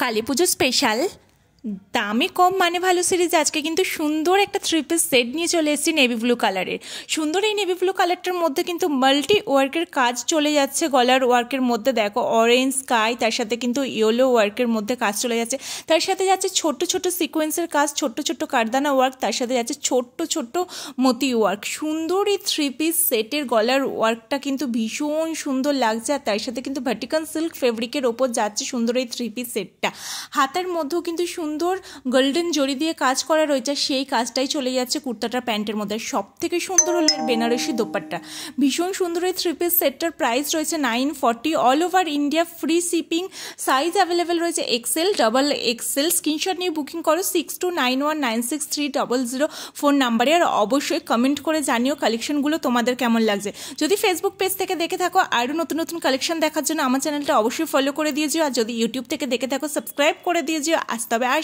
কালী পুজো special দামে কম মানে ভালো সিরিজ আজকে কিন্তু সুন্দর একটা থ্রি পিস সেট নিয়ে চলে এসেছি নেভি ব্লু কালারের। সুন্দর এই নেভি ব্লু কালারটার মধ্যে কিন্তু মাল্টি ওয়ার্কের কাজ চলে যাচ্ছে। গলার ওয়ার্কের মধ্যে দেখো অরেঞ্জ স্কাই, তার সাথে কিন্তু ইয়েলো ওয়ার্কের মধ্যে কাজ চলে যাচ্ছে। তার সাথে যাচ্ছে ছোট্ট ছোট্ট সিকোয়েন্সের কাজ, ছোট্ট ছোট্ট কারদানা ওয়ার্ক, তার সাথে যাচ্ছে ছোট্ট ছোট্ট মতি ওয়ার্ক। সুন্দর এই থ্রি পিস সেটের গলার ওয়ার্কটা কিন্তু ভীষণ সুন্দর লাগছে। আর তার সাথে কিন্তু ভার্টিকাল সিল্ক ফেব্রিকের ওপর যাচ্ছে সুন্দর এই থ্রি পিস সেটটা। হাতের মধ্যেও কিন্তু সুন্দর গোল্ডেন জরি দিয়ে কাজ করা রয়েছে, সেই কাজটাই চলে যাচ্ছে কুর্তাটার প্যান্টের মধ্যে। সব থেকে সুন্দর হলো এর বেনারসি দোপাট্টা। ভীষণ সুন্দর এই থ্রি পিস সেটটার প্রাইস রয়েছে 940। All over India free shipping. Size available রয়েছে এক্সেল, ডাবল এক্সেল। স্ক্রিনশট নিয়ে বুকিং করো 6291963000 ফোন নাম্বারে। আর অবশ্যই কমেন্ট করে জানিও কালেকশনগুলো তোমাদের কেমন লাগছে। যদি ফেসবুক পেজ থেকে দেখে থাকো আরও নতুন নতুন কালেকশন দেখার জন্য আমার চ্যানেলটা অবশ্যই ফলো করে দিয়ে যেও। আর যদি ইউটিউব থেকে দেখে থাকো সাবস্ক্রাইব করে দিয়ে যেও। আসতে হবে আর